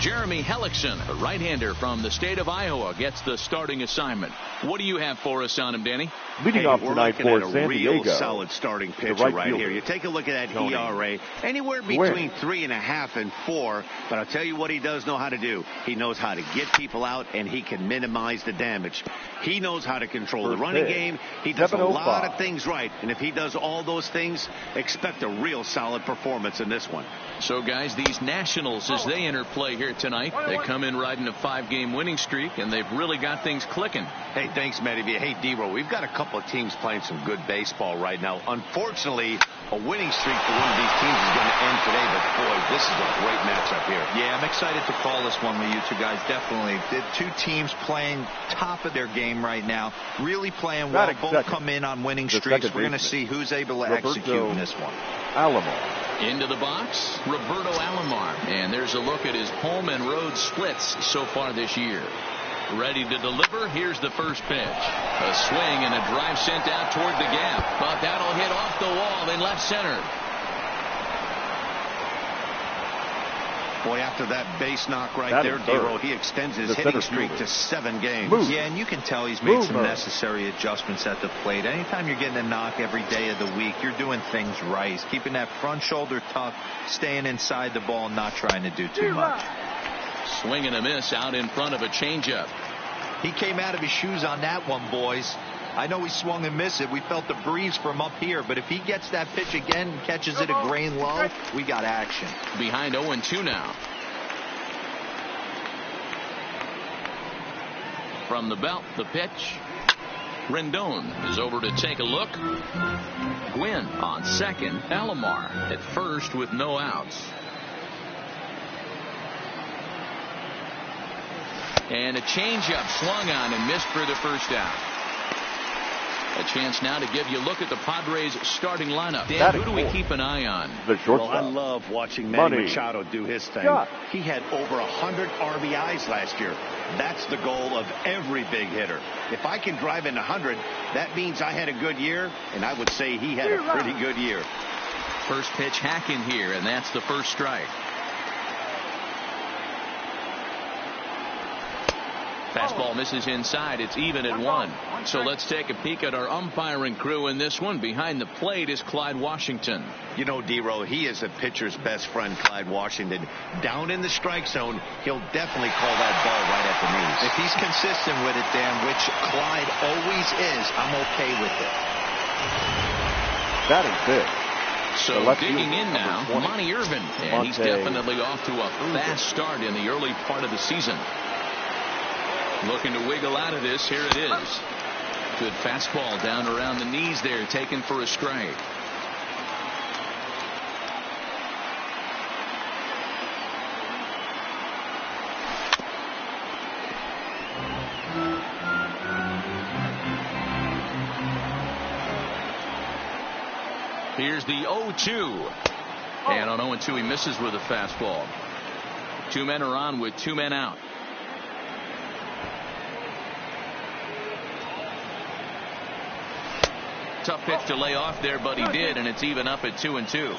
Jeremy Hellickson, a right-hander from the state of Iowa, gets the starting assignment. What do you have for us on him, Danny? Leading off tonight for San real Diego. Solid starting pitcher right here. You take a look at that ERA, anywhere between 3.5 and 4. But I'll tell you what he does know how to do. He knows how to get people out, and he can minimize the damage. He knows how to control the running game. He does a lot of things right. And if he does all those things, expect a real solid performance in this one. So, guys, these Nationals, as they enter play here tonight, they come in riding a 5-game winning streak, and they've really got things clicking. Hey, thanks, Matty. Hey, D-Row, we've got a couple of teams playing some good baseball right now. Unfortunately, a winning streak for one of these teams is going to end today, but boy, this is a great matchup here. Yeah, I'm excited to call this one with you two guys, definitely. The two teams playing top of their game right now, really playing well. Both come in on winning streaks. We're going to see who's able to execute in this one. Alomar. Into the box, Roberto Alomar. And there's a look at his home and road splits so far this year. Ready to deliver. Here's the first pitch. A swing and a drive sent out toward the gap. But that'll hit off the wall in left center. Boy, after that base knock right there, D-Row, he extends his hitting streak to 7 games. Yeah, and you can tell he's made some necessary adjustments at the plate. Anytime you're getting a knock every day of the week, you're doing things right. He's keeping that front shoulder tucked, staying inside the ball, and not trying to do too much. Swing and a miss out in front of a changeup. He came out of his shoes on that one, boys. I know he swung and missed it. We felt the breeze from up here, but if he gets that pitch again and catches it a grain low, we got action. Behind 0-2 now. From the belt, the pitch. Rendon is over to take a look. Gwynn on second. Alomar at first with no outs. And a changeup swung on and missed for the first out. A chance now to give you a look at the Padres starting lineup. Dan, who do we keep an eye on? Well, I love watching Manny Machado do his thing. He had over 100 RBIs last year. That's the goal of every big hitter. If I can drive in 100, that means I had a good year, and I would say he had a pretty good year. First pitch hacking here, and that's the first strike. Fastball misses inside. It's even at 1. So let's take a peek at our umpiring crew in this one. Behind the plate is Clyde Washington. You know, D-Row, he is a pitcher's best friend, Clyde Washington. Down in the strike zone, he'll definitely call that ball right at the knees. If he's consistent with it, Dan, which Clyde always is, I'm okay with it. That is big. So digging in now, Monty Irvin. And he's definitely off to a fast start in the early part of the season. Looking to wiggle out of this. Here it is. Good fastball down around the knees there, taken for a strike. Here's the 0-2. And on 0-2, he misses with a fastball. 2 men are on with 2 men out. Tough pitch to lay off there, but he did, and it's even up at 2-2.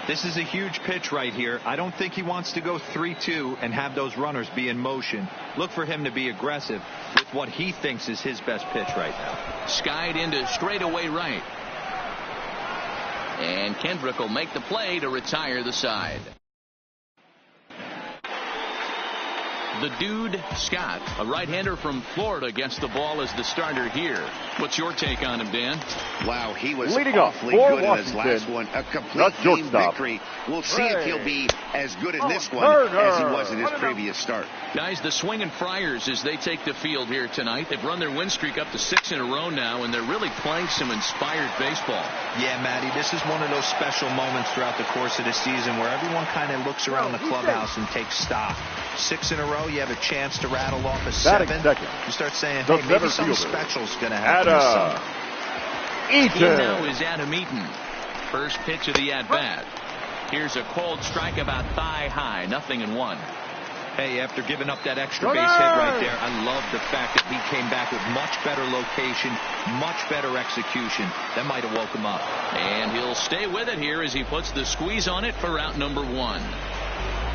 This is a huge pitch right here. I don't think he wants to go 3-2 and have those runners be in motion. Look for him to be aggressive with what he thinks is his best pitch right now. Skied into straightaway right. And Kendrick will make the play to retire the side. The dude, Scott, a right-hander from Florida, gets the ball as the starter here. What's your take on him, Dan? Wow, he was leading awfully good in his last one. A complete game victory. We'll see if he'll be as good in this one as he was in his previous start. Guys, the Swinging Friars, as they take the field here tonight, they've run their win streak up to 6 in a row now, and they're really playing some inspired baseball. Yeah, Matty, this is one of those special moments throughout the course of the season where everyone kind of looks around the clubhouse and takes stock. 6 in a row, you have a chance to rattle off a 7. You start saying, hey, maybe something special is going to happen this summer. He now is Adam Eaton. First pitch of the at-bat. Here's a cold strike about thigh high, 0-1. Hey, after giving up that extra base hit right there, I love the fact that he came back with much better location, much better execution. That might have woke him up. And he'll stay with it here as he puts the squeeze on it for out number 1.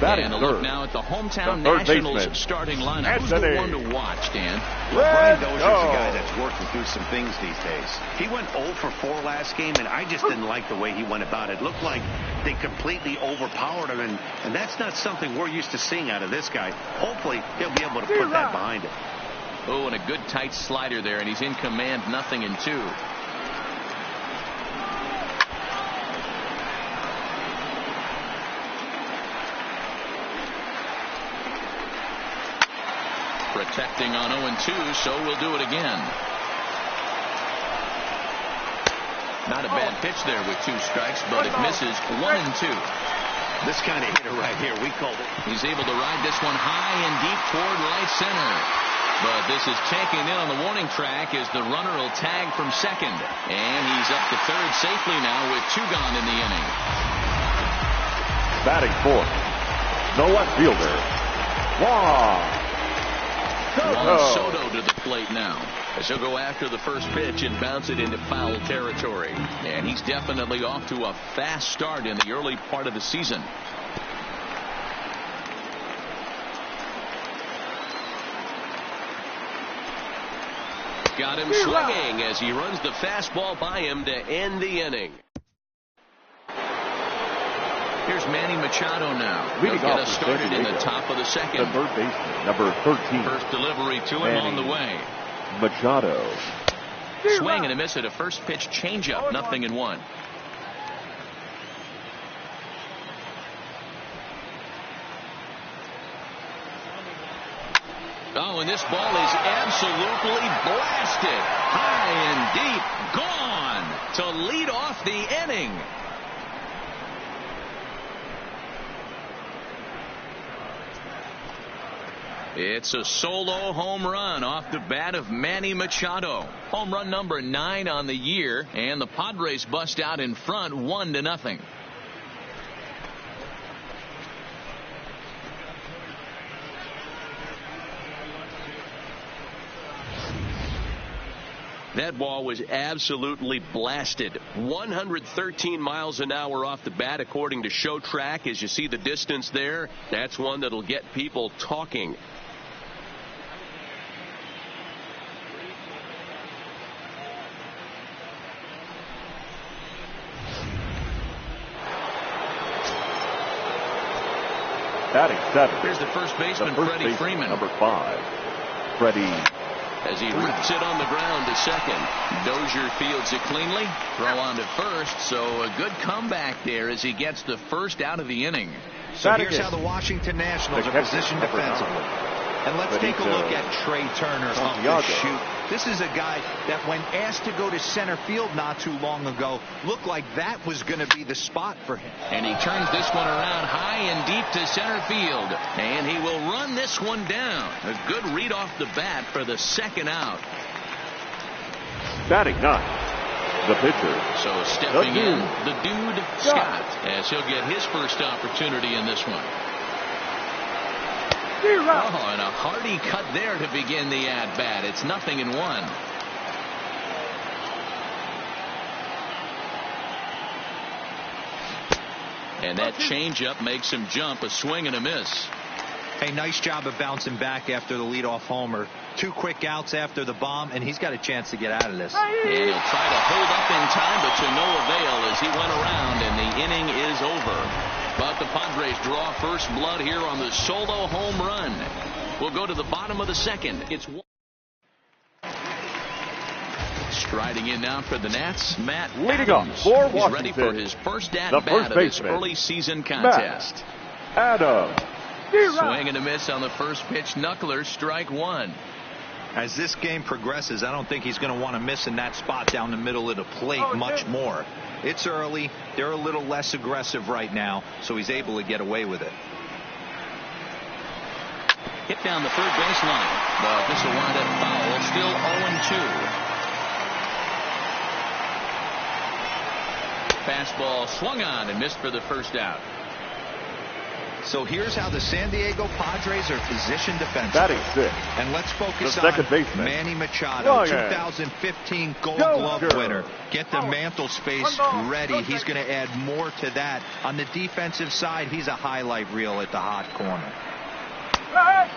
And a look now at the hometown Nationals starting lineup. Who's the one to watch, Dan? Well, Brian Dozier's a guy that's working through some things these days. He went 0 for 4 last game, and I just didn't like the way he went about it. Looked like they completely overpowered him, and that's not something we're used to seeing out of this guy. Hopefully, he'll be able to put that behind him. Oh, and a good tight slider there, and he's in command, 0-2. Protecting on 0-2, so we'll do it again. Not a bad pitch there with 2 strikes, but it misses. 1-2. This kind of hitter right here, we called it. He's able to ride this one high and deep toward right center. But this is taken in on the warning track as the runner will tag from second. And he's up to third safely now with 2 gone in the inning. Batting fourth, the left fielder, Juan Soto to the plate now, as he'll go after the first pitch and bounce it into foul territory. And he's definitely off to a fast start in the early part of the season. Got him swinging as he runs the fastball by him to end the inning. Here's Manny Machado now. He'll get us started in the top of the second. The third baseman, number 13. First delivery to him on the way. Machado. Swing and a miss at a first pitch changeup, 0-1. Oh, and this ball is absolutely blasted. High and deep. Gone to lead off the inning. It's a solo home run off the bat of Manny Machado. Home run number 9 on the year, and the Padres bust out in front 1-0. That ball was absolutely blasted. 113 miles an hour off the bat, according to Show Track. As you see the distance there, that's one that'll get people talking. Batting 7. Here's the first baseman, Freddie Freeman. Number 5, Freddie. As he rips it on the ground to second. Dozier fields it cleanly. Throw on to first. So a good comeback there as he gets the first out of the inning. So here's how the Washington Nationals are positioned defensively. And let's take a look at Trey Turner up the shoot. This is a guy that when asked to go to center field not too long ago, looked like that was going to be the spot for him. And he turns this one around high and deep to center field. And he will run this one down. A good read off the bat for the second out. Batting 9. The pitcher. So stepping in, the dude, Scott, as he'll get his first opportunity in this one. Oh, and a hearty cut there to begin the at-bat. It's 0-1. And that changeup makes him jump. A swing and a miss. Hey, nice job of bouncing back after the leadoff homer. 2 quick outs after the bomb, and he's got a chance to get out of this. And he'll try to hold up in time, but to no avail as he went around, and the inning is over. But the Padres draw first blood here on the solo home run. We'll go to the bottom of the second. It's striding in now for the Nats, Matt leading Adams. Up for He's ready for his first at-bat of this early season contest. Adams. Swing and a miss on the first pitch. Knuckler, strike 1. As this game progresses, I don't think he's going to want to miss in that spot down the middle of the plate much more. It's early. They're a little less aggressive right now, so he's able to get away with it. Hit down the third baseline. But this will wind up foul. Still 0-2. Fastball swung on and missed for the first out. So here's how the San Diego Padres are positioned defensively. Batting sixth. And let's focus The on second baseman, Manny Machado, 2015 Gold Glove winner. Get the mantle space ready. He's going to add more to that. On the defensive side, he's a highlight reel at the hot corner.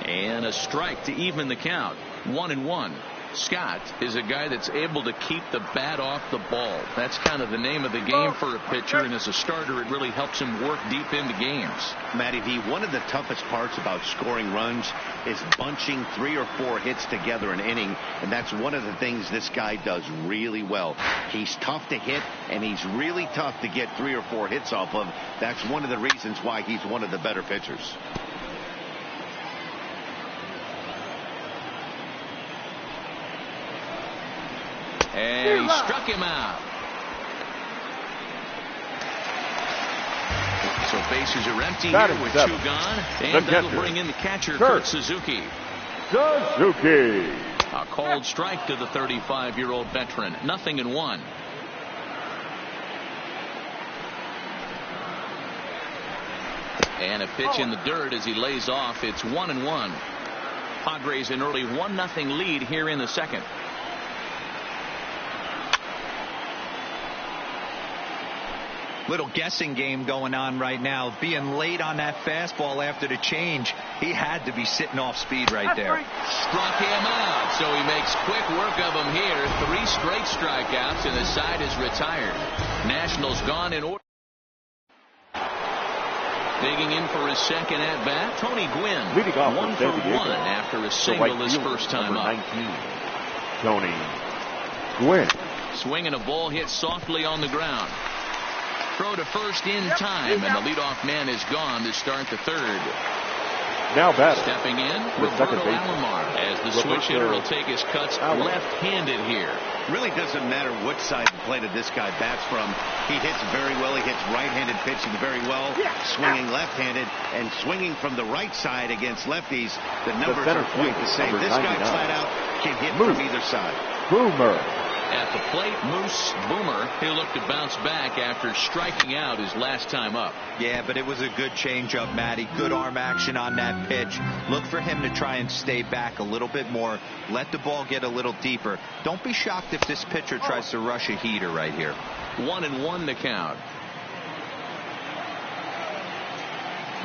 And a strike to even the count. 1-1. Scott is a guy that's able to keep the bat off the ball. That's kind of the name of the game for a pitcher, and as a starter, it really helps him work deep into games. Matty V, one of the toughest parts about scoring runs is bunching 3 or 4 hits together an inning, and that's one of the things this guy does really well. He's tough to hit, and he's really tough to get 3 or 4 hits off of. That's one of the reasons why he's one of the better pitchers. And he struck him out. So bases are empty here with 2 gone. And that'll bring in the catcher, Kurt Suzuki. A called strike to the 35-year-old veteran. 0-1. And a pitch in the dirt as he lays off. It's 1-1. Padres an early 1-0 lead here in the second. Little guessing game going on right now. Being late on that fastball after the change, he had to be sitting off speed right there. Struck him out, so he makes quick work of him here. 3 straight strikeouts, and the side is retired. Nationals gone in order. Digging in for his second at bat, Tony Gwynn. Leading off 1 for 1 after a single his first time up. 19, Tony Gwynn. Swinging a ball hit softly on the ground. Throw to first in time, and the leadoff man is gone to start the third. Now batting. Stepping in, Roberto Alomar, as the switch hitter will take his cuts left-handed here. Really doesn't matter what side of the plate this guy bats from. He hits very well. He hits right-handed pitching very well. Swinging left-handed and swinging from the right side against lefties. The numbers are quite the same. This guy flat out can hit from either side. Boomer. At the plate, Moose Boomer. He'll look to bounce back after striking out his last time up. Yeah, but it was a good changeup, Matty. Good arm action on that pitch. Look for him to try and stay back a little bit more. Let the ball get a little deeper. Don't be shocked if this pitcher tries to rush a heater right here. 1-1 the count.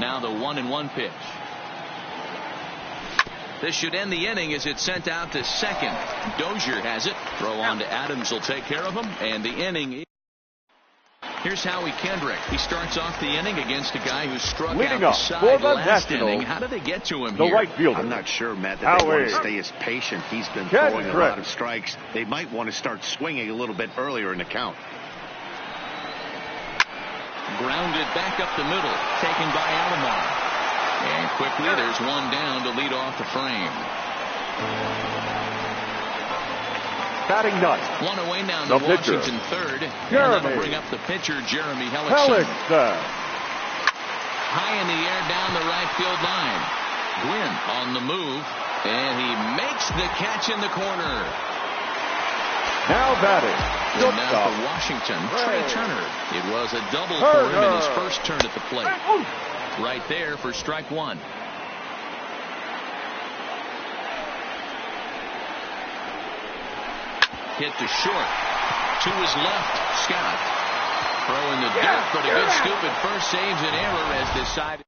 Now the 1-1 pitch. This should end the inning as it's sent out to second. Dozier has it. Throw on to Adams will take care of him. And the inning. Here's Howie Kendrick. He starts off the inning against a guy who struck out the side last inning. How did they get to him here? Right fielder. I'm not sure, Matt, that they want to stay as patient. He's been throwing a lot of strikes. They might want to start swinging a little bit earlier in the count. Grounded back up the middle. Taken by Alomar. And quickly, there's one down to lead off the frame. Batting ninth. One away now to Washington third. And that'll bring up the pitcher, Jeremy Hellickson. High in the air down the right field line. Gwynn on the move. And he makes the catch in the corner. Now batting. And now for Washington, Trey Turner. It was a double for him in his first turn at the plate. Right there for strike 1. Hit to short. To his left, Scott. Throw in the dirt, but a good scoop at first saves an error as decided.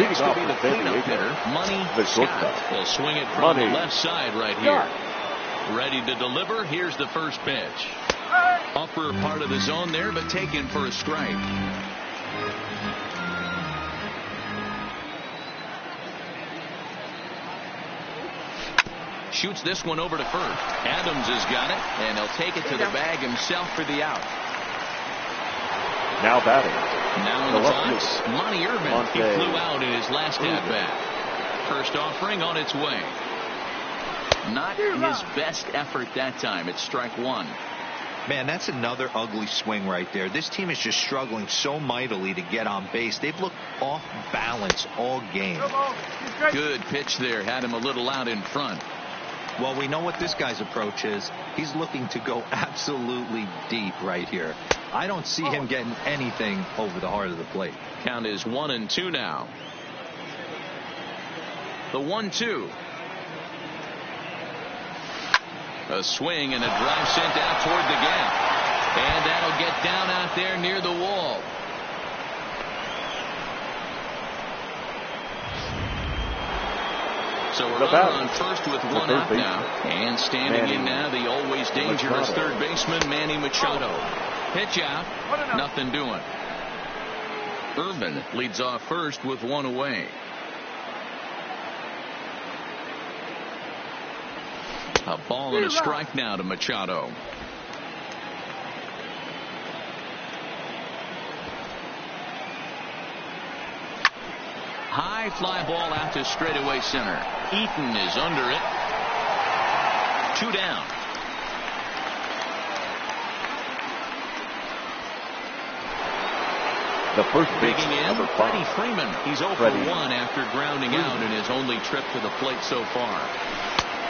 next to be the cleanup hitter, Money Scott. He'll swing it from the left side right here. Ready to deliver. Here's the first pitch. Upper part of the zone there, but taken for a strike. Shoots this one over to first. Adams has got it, and he'll take it to the bag himself for the out. Now batting. Now in the box, Monty Irvin. He flew out in his last at-bat. First offering on its way. Not his best effort that time. It's strike one. Man, that's another ugly swing right there. This team is just struggling so mightily to get on base. They've looked off balance all game. Good pitch there. Had him a little out in front. Well, we know what this guy's approach is. He's looking to go absolutely deep right here. I don't see him getting anything over the heart of the plate. Count is 1-2 now. The 1-2. A swing and a drive sent out toward the gap. And that'll get down out there near the wall. So we're on first with one out now. And standing in now, the always dangerous third baseman, Manny Machado. Pitch out. Nothing doing. Irvin leads off first with one away. A ball and a strike now to Machado. High fly ball out to straightaway center. Eaton is under it. 2 down. The first digging in, Freddie Freeman. He's 0 for 1 after grounding out in his only trip to the plate so far.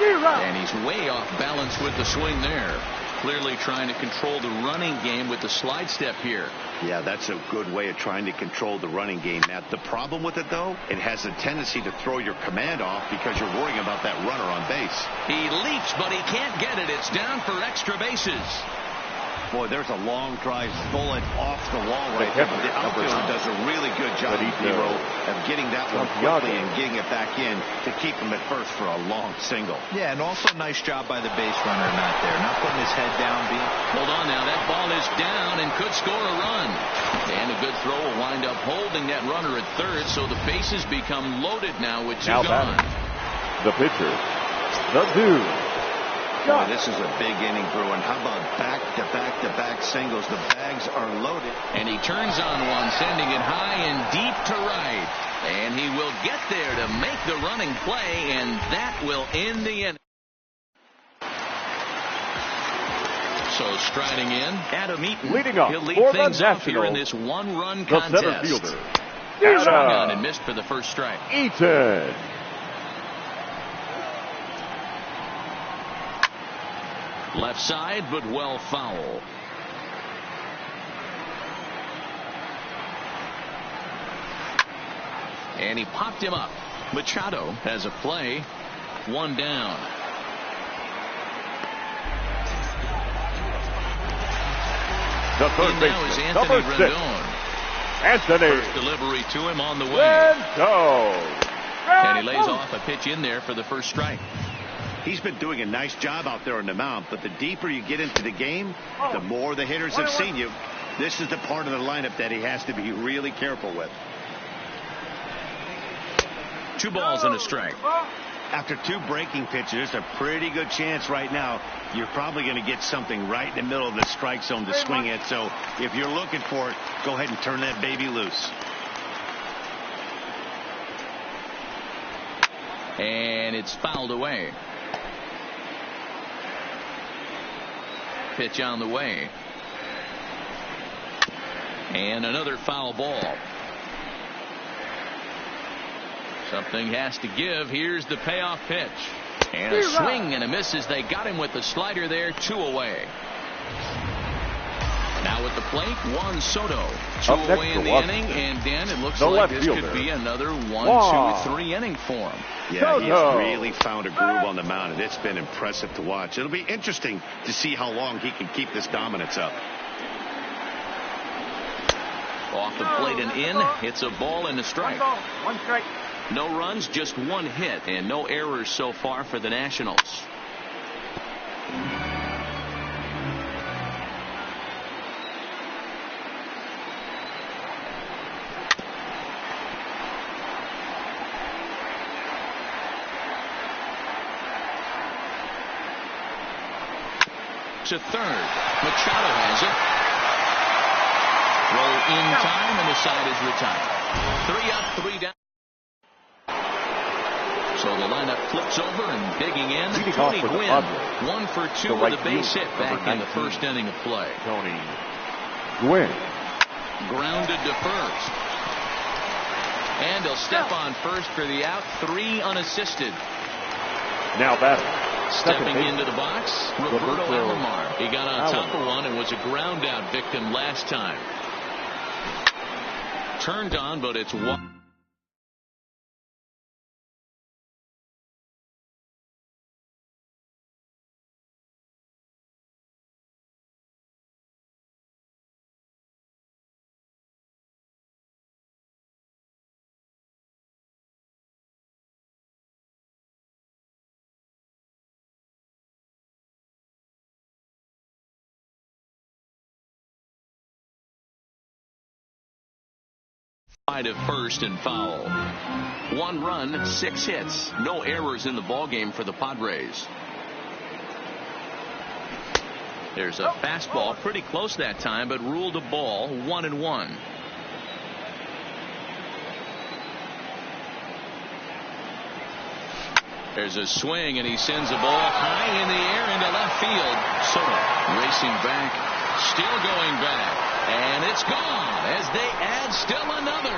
And he's way off balance with the swing there. Clearly trying to control the running game with the slide step here. Yeah, that's a good way of trying to control the running game, Matt. The problem with it, though, it has a tendency to throw your command off because you're worrying about that runner on base. He leaps, but he can't get it. It's down for extra bases. Boy, there's a long drive stolen off the wall right there. The outfielder does a really good job, Zero, of getting that one quickly and getting it back in to keep him at first for a long single. Yeah, and also nice job by the base runner not there. Not putting his head down. Hold on now. That ball is down and could score a run. And a good throw will wind up holding that runner at third, so the bases become loaded now with 2 gone. The pitcher, the dude. Boy, this is a big inning, Bruin. How about back-to-back-to-back singles? The bags are loaded. And he turns on one, sending it high and deep to right. And he will get there to make the running play, and that will end the inning. So striding in, Adam Eaton. Leading off. He'll lead things off here in this one-run contest. The center fielder. Swung on and missed for the first strike. Eaton. Left side, but well foul. And he popped him up. Machado has a play. 1 down. The third baseman, number 6, Anthony. First delivery to him on the way. And he lays off a pitch in there for the first strike. He's been doing a nice job out there on the mound, but the deeper you get into the game, the more the hitters have seen you. This is the part of the lineup that he has to be really careful with. 2 balls and a strike. After 2 breaking pitches, there's a pretty good chance right now you're probably going to get something right in the middle of the strike zone to swing at. So if you're looking for it, go ahead and turn that baby loose. And it's fouled away. Pitch on the way. And another foul ball. Something has to give. Here's the payoff pitch. And a swing and a miss as they got him with the slider there. 2 away. Now at the plate, Juan Soto. 2 away in the inning. And Dan, it looks like this could be another 1-2-3 inning for him. Yeah, he's really found a groove on the mound, and it's been impressive to watch. It'll be interesting to see how long he can keep this dominance up. Off the plate and in. It's a ball and a strike. 1 strike. No runs, just 1 hit, and no errors so far for the Nationals. To third. Machado has it. Roll in time, and the side is retired. 3 up, 3 down. So the lineup flips over and digging in. Tony Gwynn, 1 for 2 with a base hit back in the first inning of play. Tony Gwynn. Grounded to first. And he'll step on first for the out. 3 unassisted. Now batting. Stepping into the box, Roberto Alomar. He got on top of one and was a ground out victim last time. Turned on, but it's 1. Of first and foul. 1 run, 6 hits. No errors in the ballgame for the Padres. There's a fastball pretty close that time, but ruled a ball. 1-1. There's a swing, and he sends a ball high in the air into left field. Soto racing back, still going back. And it's gone as they add still another.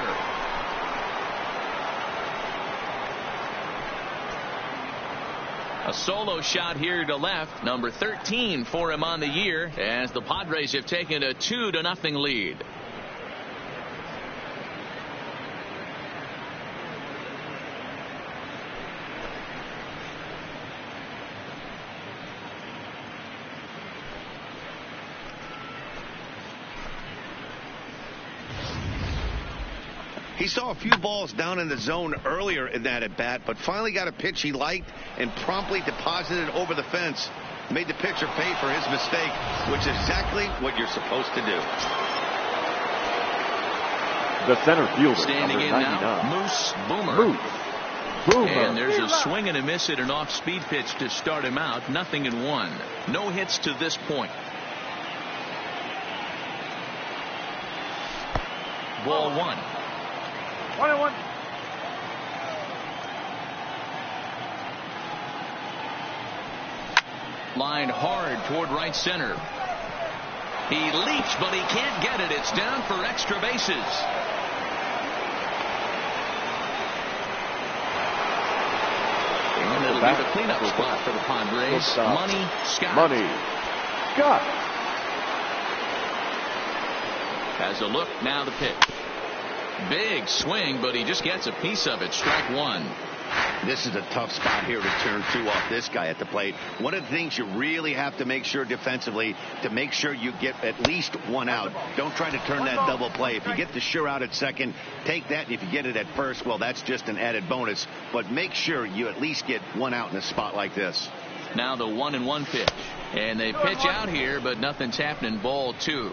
A solo shot here to left. Number 13 for him on the year as the Padres have taken a 2-0 lead. He saw a few balls down in the zone earlier in that at bat, but finally got a pitch he liked and promptly deposited over the fence. Made the pitcher pay for his mistake, which is exactly what you're supposed to do. The center fielder, standing in now, Moose Boomer. And there's a swing and a miss at an off-speed pitch to start him out. 0-1. No hits to this point. Ball 1. 1-1. Lined hard toward right center. He leaps, but he can't get it. It's down for extra bases. And it'll be the cleanup spot for the Padres. Money Scott. Has a look, now the pitch. Big swing, but he just gets a piece of it. Strike 1. This is a tough spot here to turn 2 off this guy at the plate. One of the things you really have to make sure defensively, to make sure you get at least 1 out. Don't try to turn that double play. If you get the sure out at second, take that. And if you get it at first, well, that's just an added bonus. But make sure you at least get 1 out in a spot like this. Now the 1-1 pitch. And they pitch out here, but nothing's happening. Ball 2.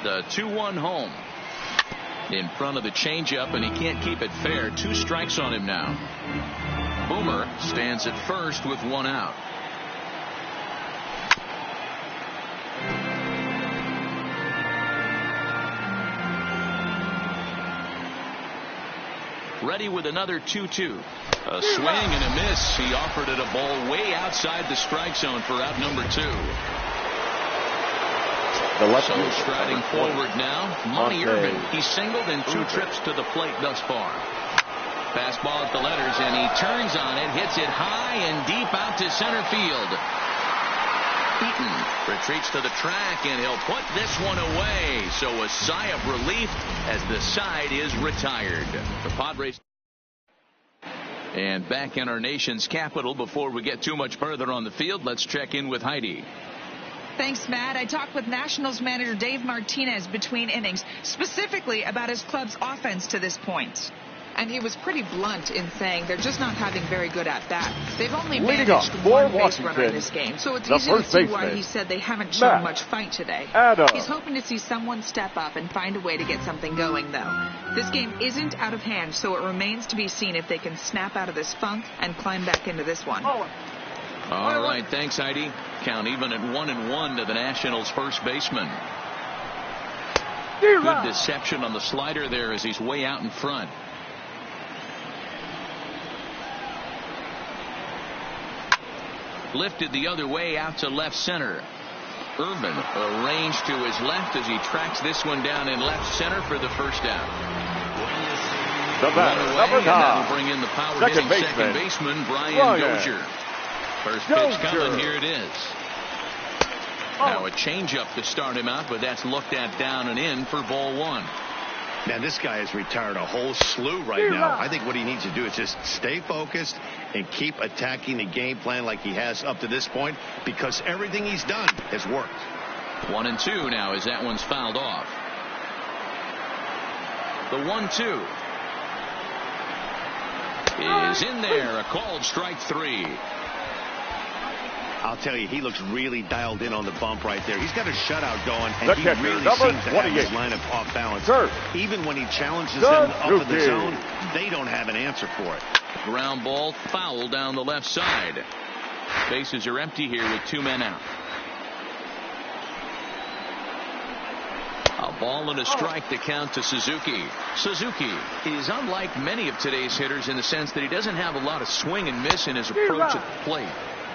The 2-1 home. In front of the changeup, and he can't keep it fair. 2 strikes on him now. Boomer stands at first with 1 out. Ready with another 2-2. A swing and a miss. He offered it a ball way outside the strike zone for out number 2. So striding forward now, Monty Irvin. He singled in 2 trips to the plate thus far. Fastball at the letters, and he turns on it, hits it high and deep out to center field. Eaton retreats to the track, and he'll put this one away. So a sigh of relief as the side is retired. The Padres. And back in our nation's capital, before we get too much further on the field, let's check in with Heidi. Thanks, Matt. I talked with Nationals manager Dave Martinez between innings, specifically about his club's offense to this point. And he was pretty blunt in saying they're just not having very good at-bats. They've only managed one base runner in this game, so it's easy to see why he said they haven't shown much fight today. He's hoping to see someone step up and find a way to get something going, though. This game isn't out of hand, so it remains to be seen if they can snap out of this funk and climb back into this one. All right, thanks, Heidi. Count even at 1-1 to the Nationals' first baseman. Good deception on the slider there as he's way out in front. Lifted the other way out to left center. Irvin arranged to his left as he tracks this one down in left center for the first out. The batter, number 9. That'll bring in the power-hitting second baseman, Brian Dozier. First pitch coming, here it is. Now a changeup to start him out, but that's looked at down and in for ball 1. Man, this guy has retired a whole slew right now. I think what he needs to do is just stay focused and keep attacking the game plan like he has up to this point, because everything he's done has worked. 1-2 now as that one's fouled off. The 1-2 is in there. A called strike 3. I'll tell you, he looks really dialed in on the bump right there. He's got a shutout going, and he really seems to have his lineup off balance. Even when he challenges them up in the zone, they don't have an answer for it. Ground ball foul down the left side. Bases are empty here with 2 men out. A ball and a strike to count to Suzuki. Suzuki is unlike many of today's hitters in the sense that he doesn't have a lot of swing and miss in his approach at the plate.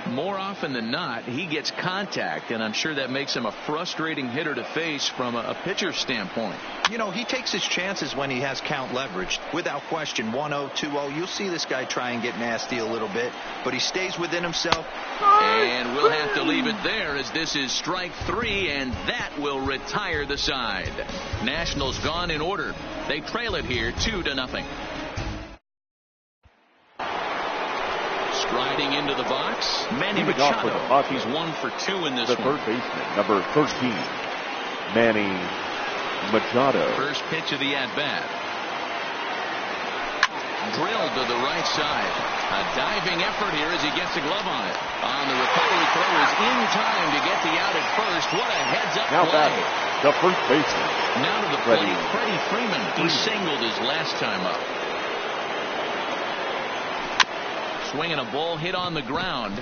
More often than not, he gets contact, and I'm sure that makes him a frustrating hitter to face from a pitcher's standpoint. You know, he takes his chances when he has count leveraged. Without question, 1-0, 2-0, you'll see this guy try and get nasty a little bit, but he stays within himself. And we'll have to leave it there as this is strike 3, and that will retire the side. Nationals gone in order. They trail it here 2-0. Striding into the box, Manny Machado. He's 1 for 2 in this one. The third baseman, number 13, Manny Machado. First pitch of the at-bat. Drilled to the right side. A diving effort here as he gets a glove on it. On the recovery throw is in time to get the out at first. What a heads-up play. Batting, the first baseman. Now to the plate, Freddie Freeman. He singled his last time up. Swinging a ball hit on the ground.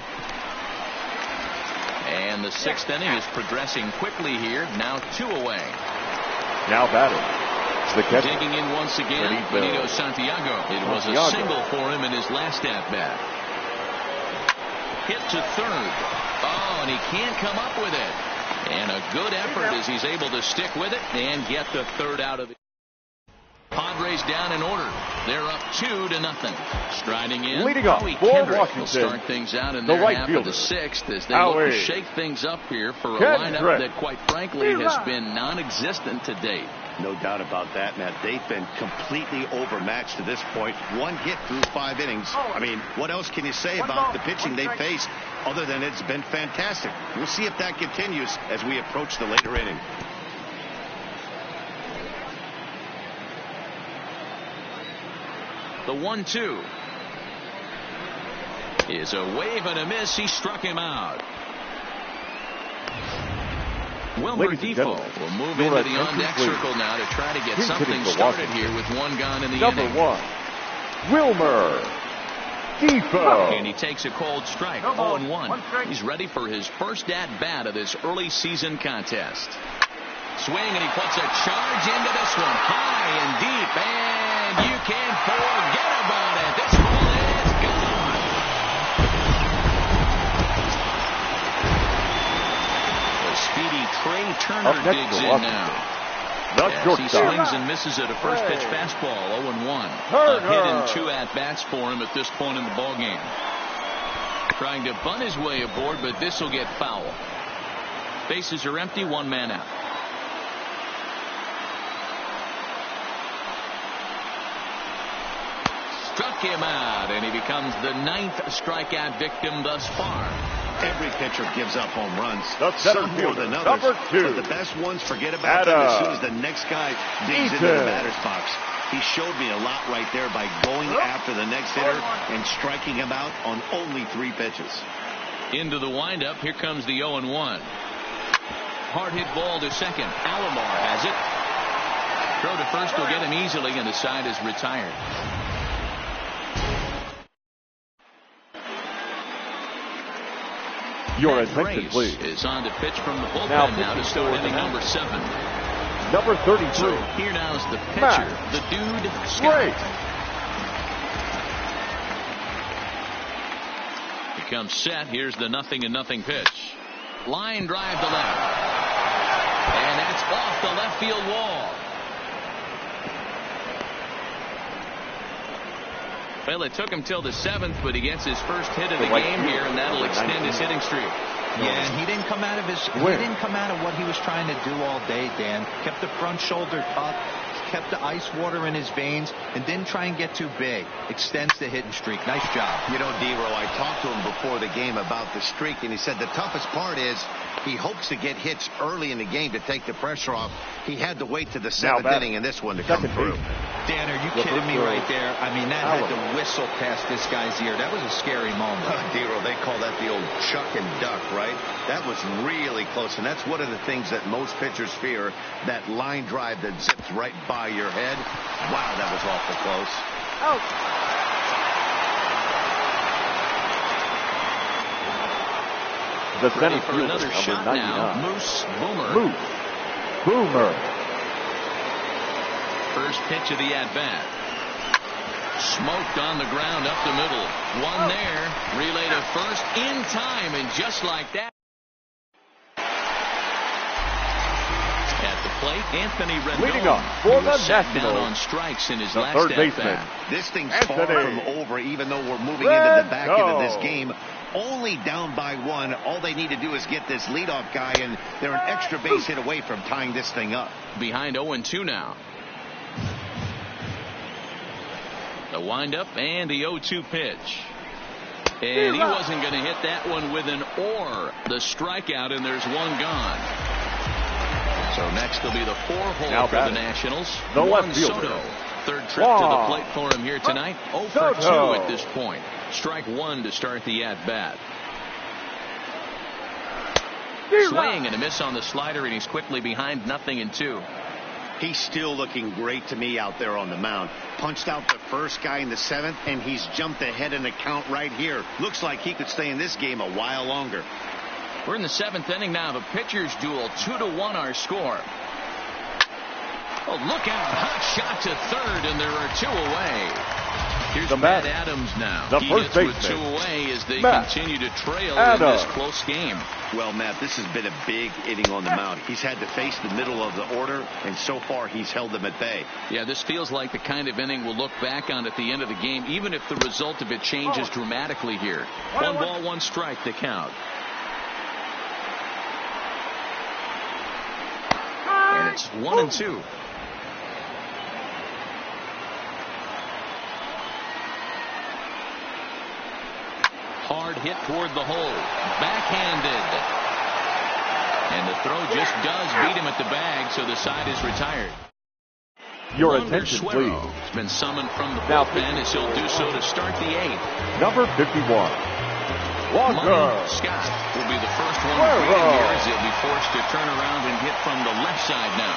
And the 6th inning is progressing quickly here. Now 2 away. Now batting. The catcher. Digging in once again, Benito Santiago. It was a single for him in his last at-bat. Hit to third. Oh, and he can't come up with it. And a good effort as he's able to stick with it and get the third out of it. Padres down in order. They're up 2-0. Striding in, leading up for Washington, will start things out in their half of the 6th as they look to shake things up here for a lineup that, quite frankly, has been non-existent to date. No doubt about that, Matt. They've been completely overmatched to this point. 1 hit through 5 innings. I mean, what else can you say about the pitching they faced other than it's been fantastic? We'll see if that continues as we approach the later inning. The 1-2 is a wave and a miss. He struck him out. Wilmer Defoe will move into the on-deck circle now to try to get something started here with 1 gone in the inning. Number 1, Wilmer Defoe. And he takes a cold strike, 0-1. He's ready for his first at-bat of this early season contest. Swing, and he puts a charge into this one, high and deep, and you can forget about it. This one is gone. The speedy Trey Turner digs in now. He swings and misses at a first pitch fastball, 0-1. A hit in 2 at-bats for him at this point in the ballgame. Trying to bunt his way aboard, but this will get foul. Bases are empty, 1 man out. Struck him out, and he becomes the 9th strikeout victim thus far. Every pitcher gives up home runs. Some more than others. Number 2. But the best ones forget about them as soon as the next guy digs into the batter's box. He showed me a lot right there by going after the next hitter and striking him out on only 3 pitches. Into the windup. Here comes the 0-1. Hard hit ball to second. Alomar has it. Throw to first will get him easily, and the side is retired. Your attention, please. Is on to pitch from the bullpen now to start inning number 7. Number 33. So here now is the pitcher, the dude, Scott. He comes set. Here's the 0-0 pitch. Line drive to left. And that's off the left field wall. Well, it took him till the 7th, but he gets his first hit of the game here, and that'll extend his hitting streak. Yeah, and he didn't come out of what he was trying to do all day, Dan. Kept the front shoulder up, kept the ice water in his veins, and didn't try and get too big. Extends the hitting streak. Nice job. You know, D-Row, I talked to him before the game about the streak, and he said the toughest part is he hopes to get hits early in the game to take the pressure off. He had to wait to the 7th inning in this one to come through. Dan, are you kidding me right there? I mean, that had to whistle past this guy's ear. That was a scary moment. D-Row, they call that the old chuck and duck, right? That was really close, and that's one of the things that most pitchers fear, that line drive that zips right by your head. Wow, that was awful close. The center for another shot now. Moose Boomer. First pitch of the at-bat. Smoked on the ground up the middle. One there. Relay to first in time, and just like that. At the plate, Anthony Rendon. Leading up for the Nationals. Down on strikes in his last third baseman. This thing's far from over, even though we're moving into the back end of this game. Only down by 1. All they need to do is get this leadoff guy, and they're an extra base hit away from tying this thing up. Behind 0-2 now. The windup and the 0-2 pitch. And he wasn't going to hit that one with an or. The strikeout, and there's one gone. So next will be the 4-hole for the Nationals. The Juan left fielder. Soto. Third trip to the plate for him here tonight. 0 for 2 at this point. Strike 1 to start the at-bat. Swing and a miss on the slider, and he's quickly behind 0-2. He's still looking great to me out there on the mound. Punched out the first guy in the 7th, and he's jumped ahead in the count right here. Looks like he could stay in this game a while longer. We're in the 7th inning now of a pitcher's duel. 2-1 our score. Oh, look out. Hot shot to third, and there are 2 away. Here's Matt Adams now. He gets with 2 away as they continue to trail in this close game. Well, Matt, this has been a big inning on the mound. He's had to face the middle of the order, and so far he's held them at bay. Yeah, this feels like the kind of inning we'll look back on at the end of the game, even if the result of it changes dramatically here. 1 ball, 1 strike to count. And it's 1-2. Hard hit toward the hole. Backhanded. And the throw just does beat him at the bag, so the side is retired. Your attention, please. Has been summoned from the bullpen as he'll do so to start the 8th. Number 51. Scott will be the first one greeted here as he'll be forced to turn around and hit from the left side now.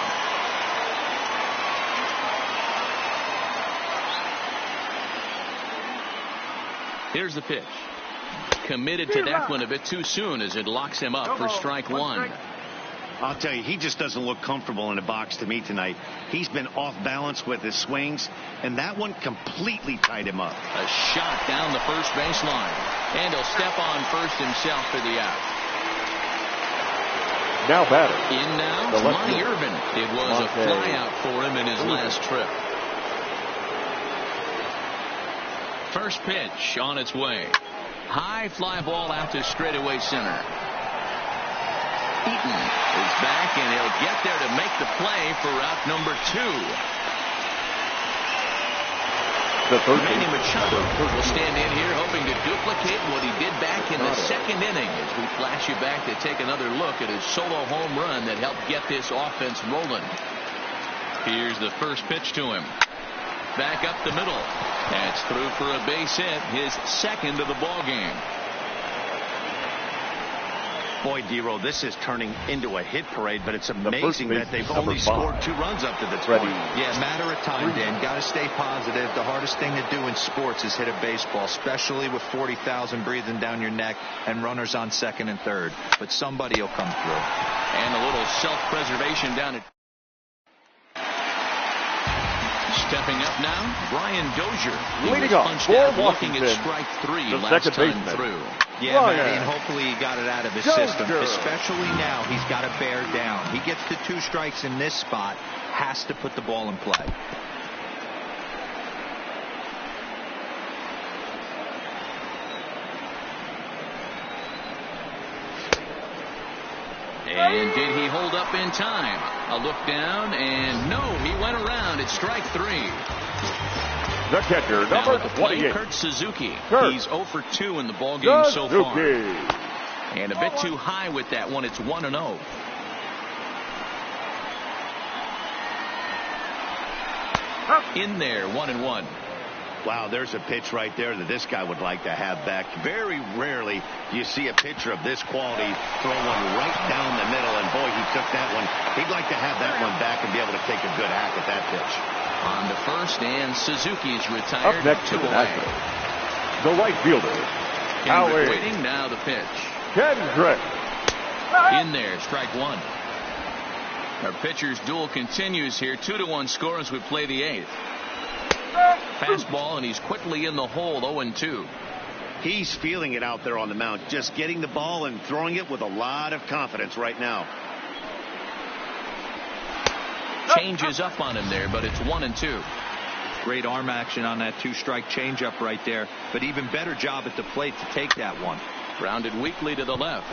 Here's the pitch. Committed to that one a bit too soon as it locks him up for strike 1. I'll tell you, he just doesn't look comfortable in the box to me tonight. He's been off balance with his swings, and that one completely tied him up. A shot down the first baseline, and he'll step on first himself for the out. Now batter. In now, Monty Irvin. It was a fly out for him in his last trip. First pitch on its way. High fly ball out to straightaway center. Eaton is back, and he'll get there to make the play for out number 2. Manny Machado will stand in here hoping to duplicate what he did back in the second inning as we flash you back to take another look at his solo home run that helped get this offense rolling. Here's the first pitch to him. Back up the middle. That's through for a base hit, his second of the ball game. Boy, D-Roll, this is turning into a hit parade, but it's amazing that they've only scored 2 runs up to this point. Yeah, matter of time, Dan. Got to stay positive. The hardest thing to do in sports is hit a baseball, especially with 40,000 breathing down your neck and runners on second and third. But somebody will come through. And a little self-preservation down at stepping up now, Brian Dozier. Leading up for Washington, at strike 3 last time through. Yeah, Matty, and hopefully he got it out of his system. Especially now, he's got to bear down. He gets to 2 strikes in this spot, has to put the ball in play. And did he hold up in time? A look down, and no, he went around at strike 3. The catcher, number 28, Kurt Suzuki. Kurt. He's 0 for 2 in the ball game so far. Suzuki. And a bit too high with that one. It's 1-0. In there, 1-1. Wow, there's a pitch right there that this guy would like to have back. Very rarely do you see a pitcher of this quality throw one right down the middle, and boy, he took that one. He'd like to have that one back and be able to take a good hack at that pitch. On the first, and Suzuki's retired. Up next to the Nationals, the right fielder, Kendrick waiting, now the pitch. Kendrick. In there, strike 1. Our pitcher's duel continues here. 2-1 score as we play the 8th. Fastball, and he's quickly in the hole, 0-2. He's feeling it out there on the mound, just getting the ball and throwing it with a lot of confidence right now. Changes up on him there, but it's 1-2. Great arm action on that 2-strike changeup right there, but even better job at the plate to take that one. Grounded weakly to the left.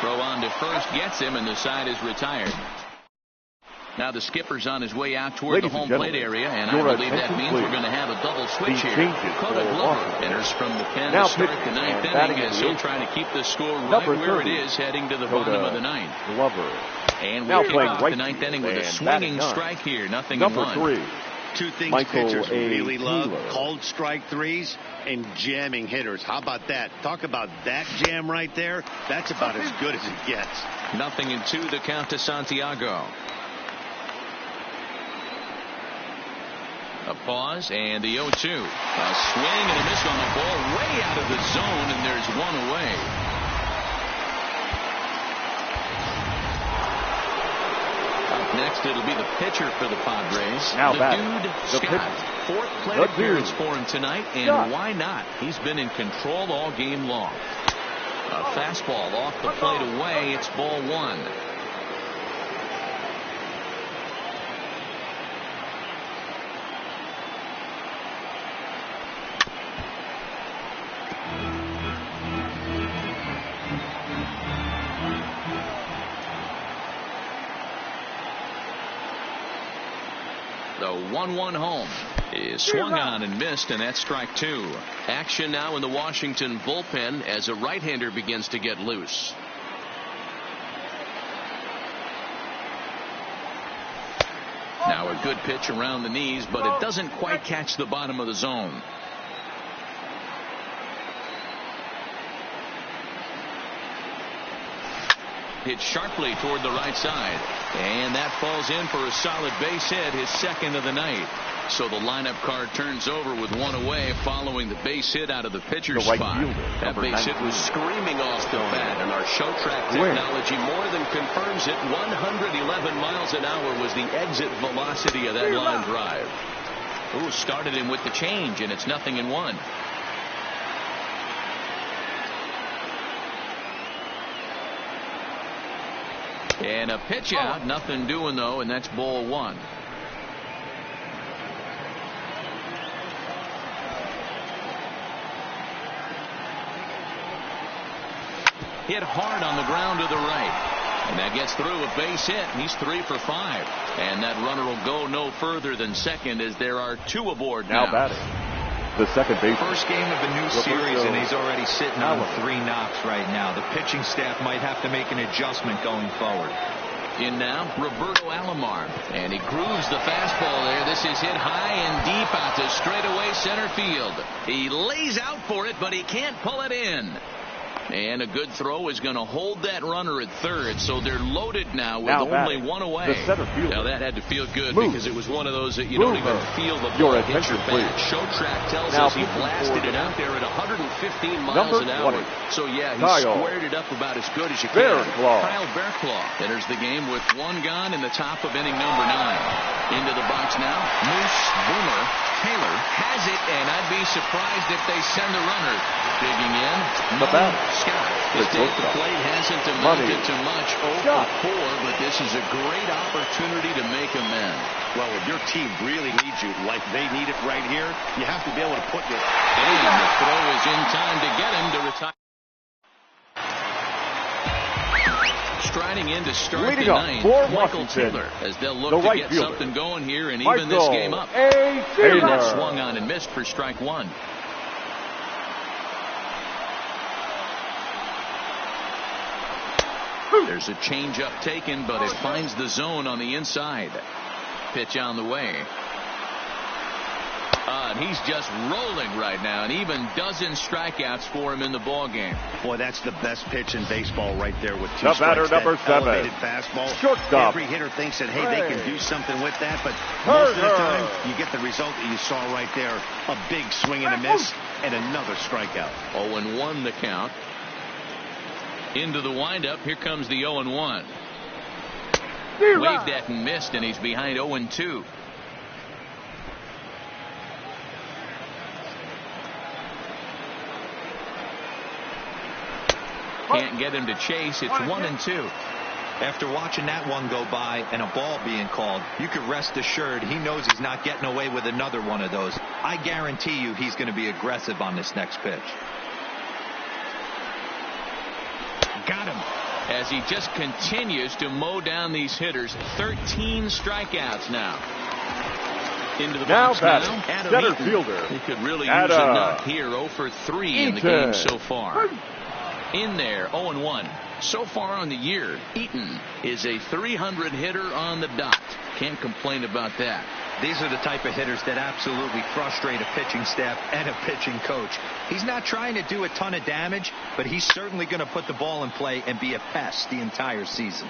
Throw on to first gets him, and the side is retired. Now the skipper's on his way out toward the home plate area, and I believe that means we're going to have a double switch here. Dakota Glover enters from the pen to start the 9th inning as he'll try to keep the score right where it is heading to the bottom of the 9th. Glover. And we'll kick off the 9th inning with a swinging strike here, 0-1. Number 3. 2 things pitchers really love: called strike 3s and jamming hitters. How about that? Talk about that jam right there. That's about as good as it gets. 0-2 the count to Santiago. A pause and the 0-2. A swing and a miss on the ball way out of the zone, and there's one away. Up next, it'll be the pitcher for the Padres. Now dude Scott. 4th plate appearance for him tonight, and why not? He's been in control all game long. A fastball off the plate away. It's ball 1. The 1-1 home is swung on and missed, and that's strike 2. Action now in the Washington bullpen as a right-hander begins to get loose. Now a good pitch around the knees, but it doesn't quite catch the bottom of the zone. Hit sharply toward the right side, and that falls in for a solid base hit, his second of the night. So the lineup card turns over with one away following the base hit out of the pitcher's spot. That base hit was screaming off the bat, and our show track technology more than confirms it. 111 miles an hour was the exit velocity of that line drive. Ooh, started him with the change, and it's 0-1. And a pitch out, nothing doing though, and that's ball 1. Hit hard on the ground to the right. And that gets through a base hit. He's 3 for 5. And that runner will go no further than second as there are 2 aboard now. Now batting, the second base. First game of the new series, and he's already sitting on 3 knocks right now. The pitching staff might have to make an adjustment going forward. In now, Roberto Alomar. And he grooves the fastball there. This is hit high and deep out to straightaway center field. He lays out for it, but he can't pull it in. And a good throw is going to hold that runner at third, so they're loaded now with only 1 away. The center fielder. Now that had to feel good because it was one of those that you don't even feel the ball hit your bat. Show track tells us he blasted it out there at 115 miles an hour. So yeah, he squared it up about as good as you can. Kyle Bearclaw enters the game with 1 gone in the top of inning number 9. Into the box now, Moose Boomer Taylor has it, and I'd be surprised if they send the runner. Digging in, Scott. His day at the plate hasn't amounted to much. 0 for 4, but this is a great opportunity to make amends. Well, if your team really needs you like they need it right here, you have to be able to put your... And the throw is in time to get him to retire. Striding in to start the 9th, Michael Taylor, as they'll look to get something going here and even this game up. Taylor swung on and missed for strike 1. There's a changeup taken, but it finds the zone on the inside. Pitch on the way. And he's just rolling right now, and even dozen strikeouts for him in the ball game. Boy, that's the best pitch in baseball right there with 2 the strikes. Batter number 7. Elevated fastball. Shortstop. Every hitter thinks that, hey, they can do something with that, but most of the time you get the result that you saw right there. A big swing and a miss, and another strikeout. 0-1 the count. Into the windup. Here comes the 0-1. Waved at and missed, and he's behind 0-2. Can't get him to chase. It's 1-2. After watching that one go by and a ball being called, you can rest assured he knows he's not getting away with another one of those. I guarantee you he's going to be aggressive on this next pitch. Got him. As he just continues to mow down these hitters. 13 strikeouts now. Into the box now. Center fielder. He could really use a knock here. 0 for 3 in the game so far. In there, 0-1. So far on the year, Eaton is a 300 hitter on the dot. Can't complain about that. These are the type of hitters that absolutely frustrate a pitching staff and a pitching coach. He's not trying to do a ton of damage, but he's certainly going to put the ball in play and be a pest the entire season.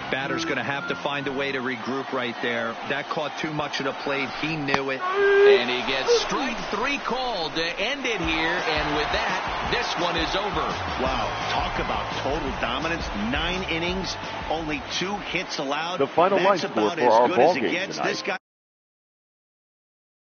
Batter's going to have to find a way to regroup right there. That caught too much of the plate. He knew it. And he gets strike 3 called to end it here. And with that, this one is over. Wow. Talk about total dominance. 9 innings, only 2 hits allowed. The final line score for our ball game tonight. This guy